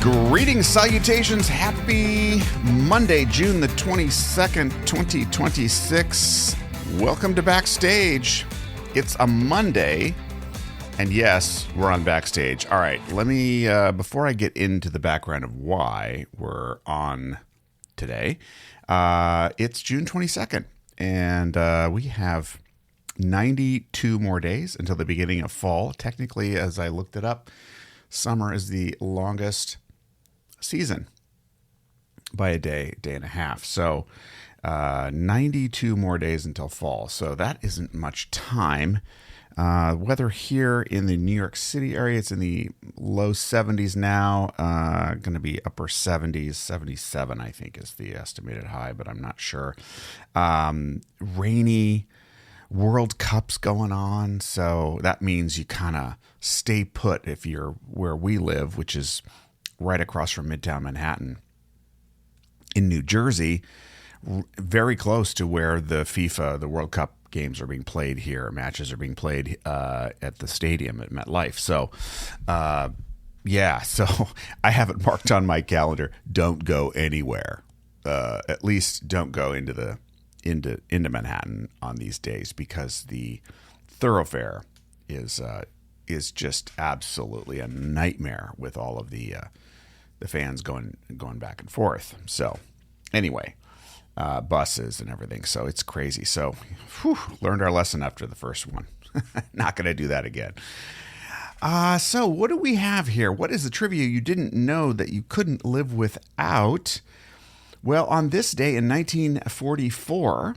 Greetings, salutations, happy Monday, June the 22nd, 2026. Welcome to Backstage. It's a Monday, and yes, we're on Backstage. All right, let me, before I get into the background of why we're on today, it's June 22nd, and we have 92 more days until the beginning of fall. Technically, as I looked it up, summer is the longest season by a day and a half. So 92 more days until fall. So that isn't much time. Weather here in the New York City area, it's in the low 70s now. Going to be upper 70s, 77 I think is the estimated high, but I'm not sure. Rainy, World Cup's going on, so that means you kind of stay put if you're where we live, which is right across from Midtown Manhattan in New Jersey, very close to where the World Cup games are being played here. Matches are being played at the stadium at MetLife. So, so I have it marked on my calendar. Don't go anywhere. At least don't go into Manhattan on these days, because the thoroughfare is just absolutely a nightmare with all of the fans going back and forth. So anyway, buses and everything. So it's crazy. So learned our lesson after the first one. Not going to do that again. So what do we have here? What is the trivia you didn't know that you couldn't live without? Well, on this day in 1944,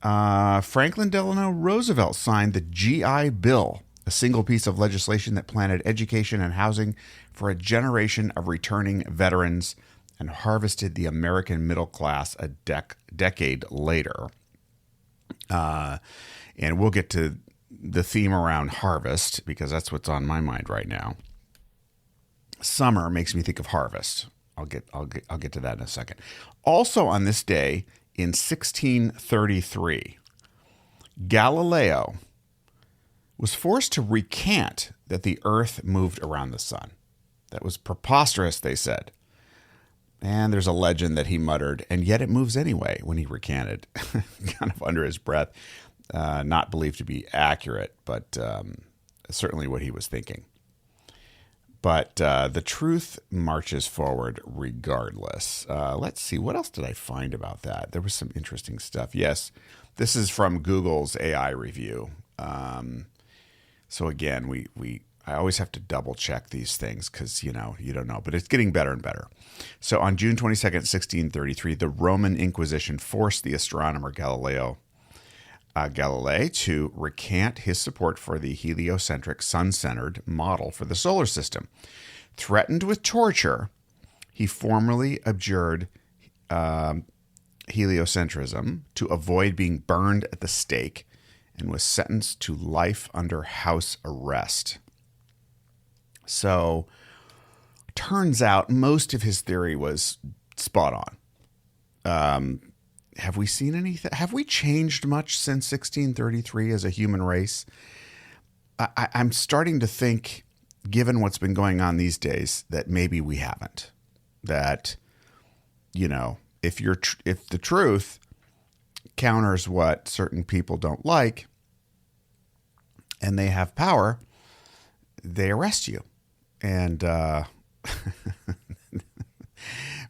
Franklin Delano Roosevelt signed the GI Bill, a single piece of legislation that planned education and housing for a generation of returning veterans and harvested the American middle class a decade later. And we'll get to the theme around harvest, because that's what's on my mind right now. Summer makes me think of harvest. I'll get to that in a second. Also on this day in 1633, Galileo was forced to recant that the Earth moved around the sun. That was preposterous, they said. And there's a legend that he muttered, and yet it moves anyway, when he recanted, kind of under his breath. Not believed to be accurate, but certainly what he was thinking. But the truth marches forward regardless. Let's see. What else did I find about that? There was some interesting stuff. Yes, this is from Google's AI review. So again, I always have to double check these things, because, you don't know. But it's getting better and better. So on June 22nd, 1633, the Roman Inquisition forced the astronomer Galilei to recant his support for the heliocentric, sun-centered model for the solar system. Threatened with torture, he formally abjured heliocentrism to avoid being burned at the stake, and was sentenced to life under house arrest. So, turns out most of his theory was spot on. Have we seen anything? Have we changed much since 1633 as a human race? I'm starting to think, given what's been going on these days, that maybe we haven't. That, if the truth counters what certain people don't like, and they have power, they arrest you. And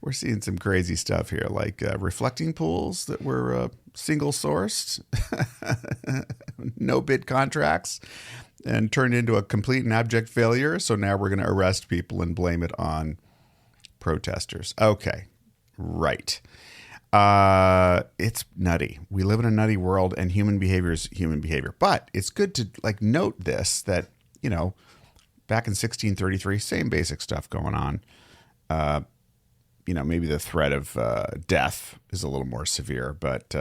we're seeing some crazy stuff here, like reflecting pools that were single sourced, no bid contracts, and turned into a complete and abject failure. So now we're going to arrest people and blame it on protesters. Okay, right. It's nutty. We live in a nutty world, and human behavior is human behavior. But it's good to note this, that, back in 1633, same basic stuff going on. Maybe the threat of death is a little more severe, but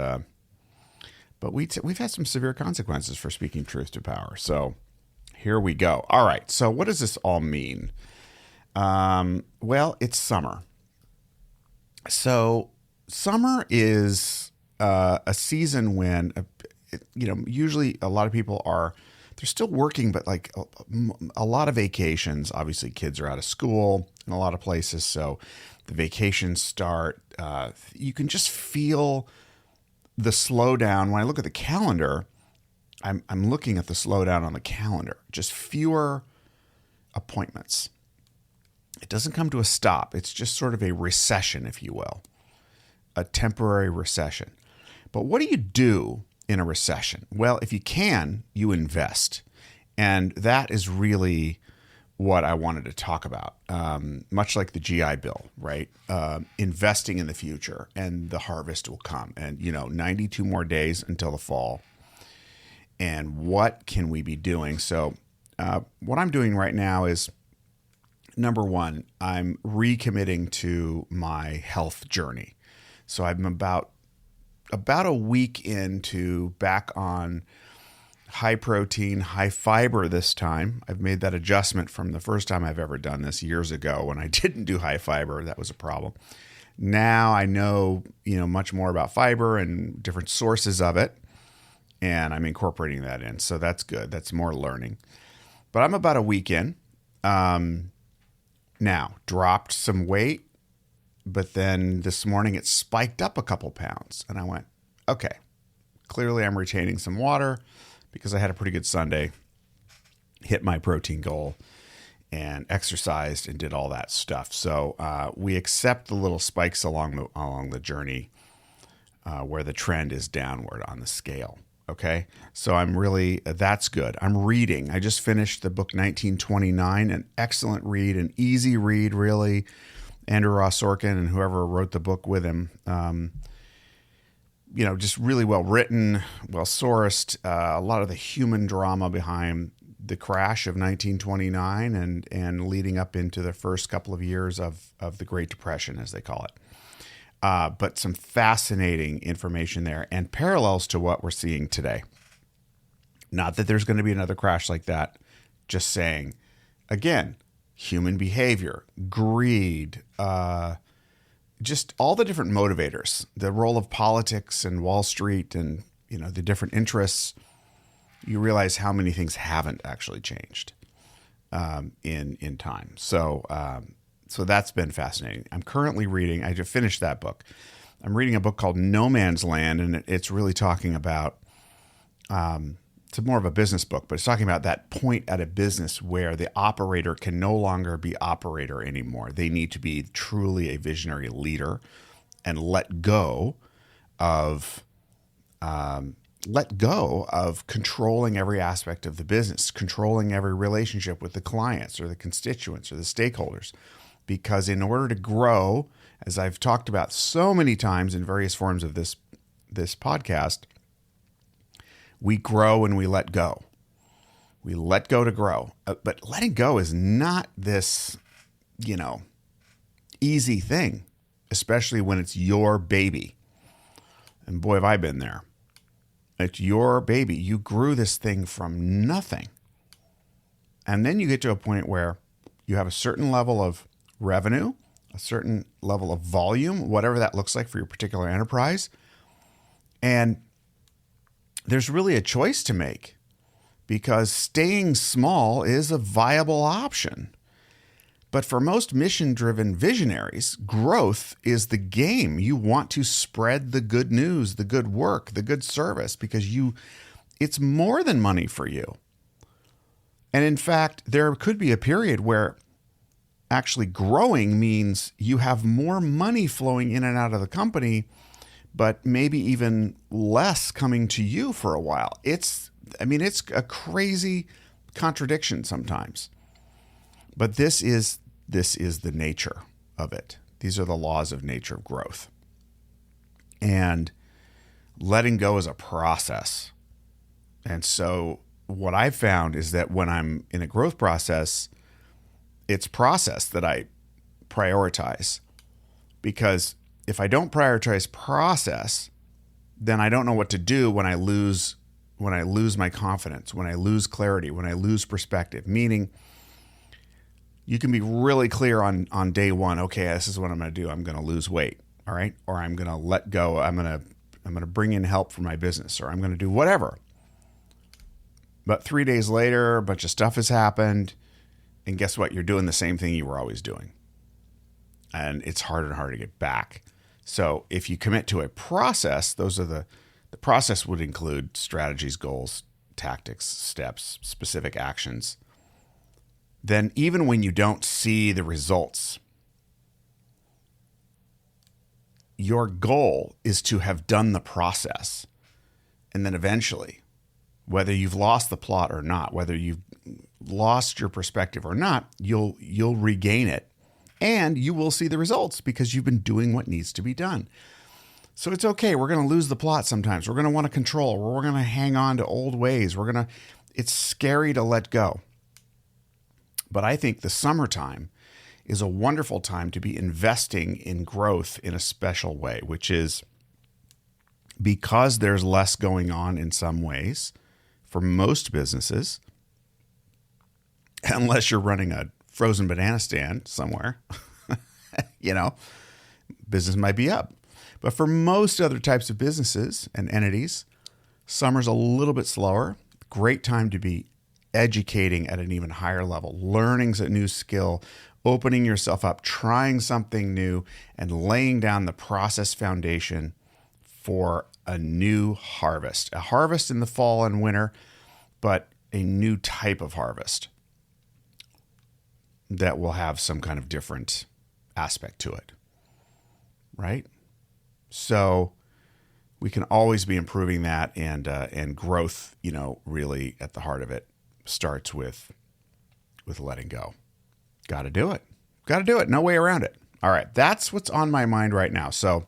we've had some severe consequences for speaking truth to power. So here we go. All right. So what does this all mean? Well, it's summer. So summer is a season when, usually a lot of people are they're still working, but like a lot of vacations. Obviously, kids are out of school in a lot of places, so the vacations start. You can just feel the slowdown. When I look at the calendar, I'm looking at the slowdown on the calendar. Just fewer appointments. It doesn't come to a stop. It's just sort of a recession, if you will, a temporary recession. But what do you do in a recession? Well, if you can, you invest. And that is really what I wanted to talk about, much like the GI Bill, right? Investing in the future, and the harvest will come. And, 92 more days until the fall. And what can we be doing? So what I'm doing right now is, number one, I'm recommitting to my health journey. So I'm about a week into back on high protein, high fiber this time. I've made that adjustment from the first time I've ever done this years ago when I didn't do high fiber. That was a problem. Now I know, much more about fiber and different sources of it, and I'm incorporating that in. So that's good. That's more learning. But I'm about a week in. Now, dropped some weight, but then this morning it spiked up a couple pounds. And I went, okay, clearly I'm retaining some water because I had a pretty good Sunday, hit my protein goal, and exercised and did all that stuff. So we accept the little spikes along the journey where the trend is downward on the scale. Okay, so that's good. I'm reading. I just finished the book 1929, an excellent read, an easy read, really. Andrew Ross Sorkin and whoever wrote the book with him, just really well written, well sourced. A lot of the human drama behind the crash of 1929 and leading up into the first couple of years of the Great Depression, as they call it. But some fascinating information there and parallels to what we're seeing today. Not that there's going to be another crash like that, just saying, again, human behavior, greed, just all the different motivators, the role of politics and Wall Street and, the different interests. You realize how many things haven't actually changed in time. So that's been fascinating. I'm currently reading, I just finished that book. I'm reading a book called No Man's Land, and it's really talking about, it's more of a business book, but it's talking about that point at a business where the operator can no longer be operator anymore. They need to be truly a visionary leader and let go of controlling every aspect of the business, controlling every relationship with the clients or the constituents or the stakeholders. Because in order to grow, as I've talked about so many times in various forms of this podcast, we grow and we let go. We let go to grow. But letting go is not this, easy thing, especially when it's your baby. And boy, have I been there. It's your baby. You grew this thing from nothing. And then you get to a point where you have a certain level of revenue, a certain level of volume, whatever that looks like for your particular enterprise. And there's really a choice to make because staying small is a viable option. But for most mission-driven visionaries, growth is the game. You want to spread the good news, the good work, the good service because it's more than money for you. And in fact, there could be a period where actually growing means you have more money flowing in and out of the company, but maybe even less coming to you for a while. It's a crazy contradiction sometimes, but this is the nature of it. These are the laws of nature of growth. And letting go is a process. And so what I've found is that when I'm in a growth process, it's process that I prioritize, because if I don't prioritize process, then I don't know what to do when I lose my confidence, when I lose clarity, when I lose perspective. Meaning, you can be really clear on day one. Okay, this is what I'm going to do. I'm going to lose weight, all right, or I'm going to let go. I'm going to bring in help for my business, or I'm going to do whatever. But 3 days later, a bunch of stuff has happened. And guess what? You're doing the same thing you were always doing. And it's harder and harder to get back. So if you commit to a process, those are the process would include strategies, goals, tactics, steps, specific actions. Then even when you don't see the results, your goal is to have done the process. And then eventually, whether you've lost the plot or not, whether you've lost your perspective or not, you'll regain it. And you will see the results because you've been doing what needs to be done. So it's okay. We're going to lose the plot sometimes. We're going to want to control. We're going to hang on to old ways. It's scary to let go. But I think the summertime is a wonderful time to be investing in growth in a special way, which is because there's less going on in some ways for most businesses, unless you're running a frozen banana stand somewhere, business might be up. But for most other types of businesses and entities, summer's a little bit slower. Great time to be educating at an even higher level, learning a new skill, opening yourself up, trying something new, and laying down the process foundation for a new harvest. A harvest in the fall and winter, but a new type of harvest that will have some kind of different aspect to it, right? So we can always be improving that, and growth, really at the heart of it starts with letting go. Got to do it. No way around it. All right. That's what's on my mind right now. So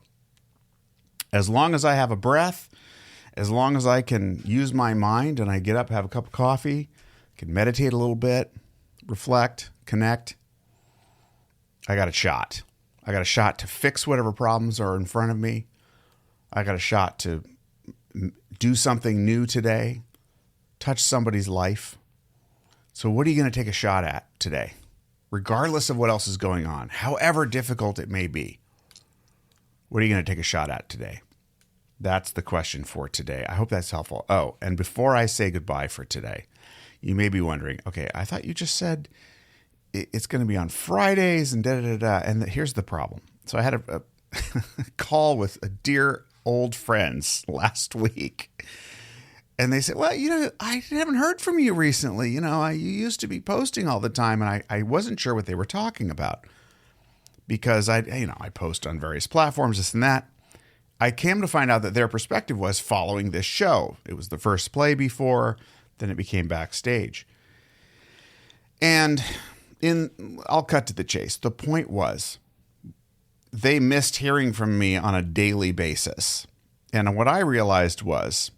as long as I have a breath, as long as I can use my mind and I get up, have a cup of coffee, can meditate a little bit, reflect, connect, I got a shot. I got a shot to fix whatever problems are in front of me. I got a shot to do something new today, touch somebody's life. So what are you going to take a shot at today? Regardless of what else is going on, however difficult it may be, what are you going to take a shot at today? That's the question for today. I hope that's helpful. Oh, and before I say goodbye for today, you may be wondering, okay, I thought you just said it's going to be on Fridays and da-da-da-da. And here's the problem. So I had a call with a dear old friends last week. And they said, well, I haven't heard from you recently. You used to be posting all the time. And I wasn't sure what they were talking about because I post on various platforms, this and that. I came to find out that their perspective was following this show. It was the first play before, then it became backstage. And I'll cut to the chase. The point was they missed hearing from me on a daily basis. And what I realized was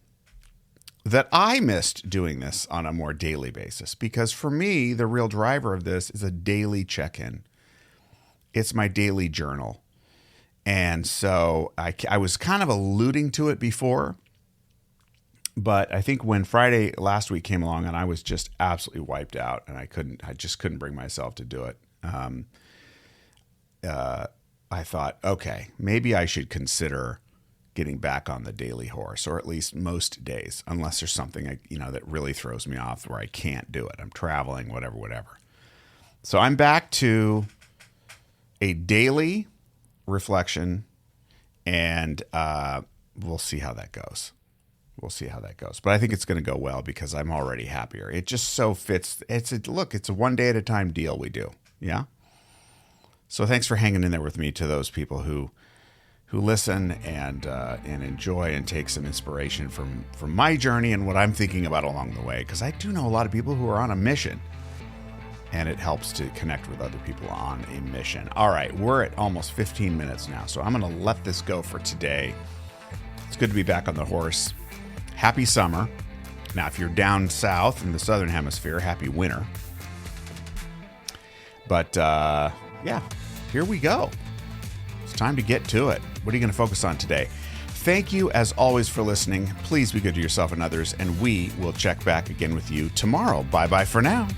that I missed doing this on a more daily basis because for me, the real driver of this is a daily check-in. It's my daily journal. And so I was kind of alluding to it before, but I think when Friday last week came along and I was just absolutely wiped out and I just couldn't bring myself to do it. I thought, okay, maybe I should consider getting back on the daily horse, or at least most days, unless there's something that really throws me off where I can't do it. I'm traveling, whatever. So I'm back to a daily reflection, and we'll see how that goes. But I think it's going to go well because I'm already happier. It just so fits. It's a one day at a time deal we do. Yeah. So thanks for hanging in there with me, to those people who listen and enjoy and take some inspiration from my journey and what I'm thinking about along the way. Because I do know a lot of people who are on a mission, and it helps to connect with other people on a mission. All right, we're at almost 15 minutes now, so I'm going to let this go for today. It's good to be back on the horse. Happy summer. Now, if you're down south in the southern hemisphere, happy winter. But yeah, here we go. It's time to get to it. What are you going to focus on today? Thank you, as always, for listening. Please be good to yourself and others, and we will check back again with you tomorrow. Bye-bye for now.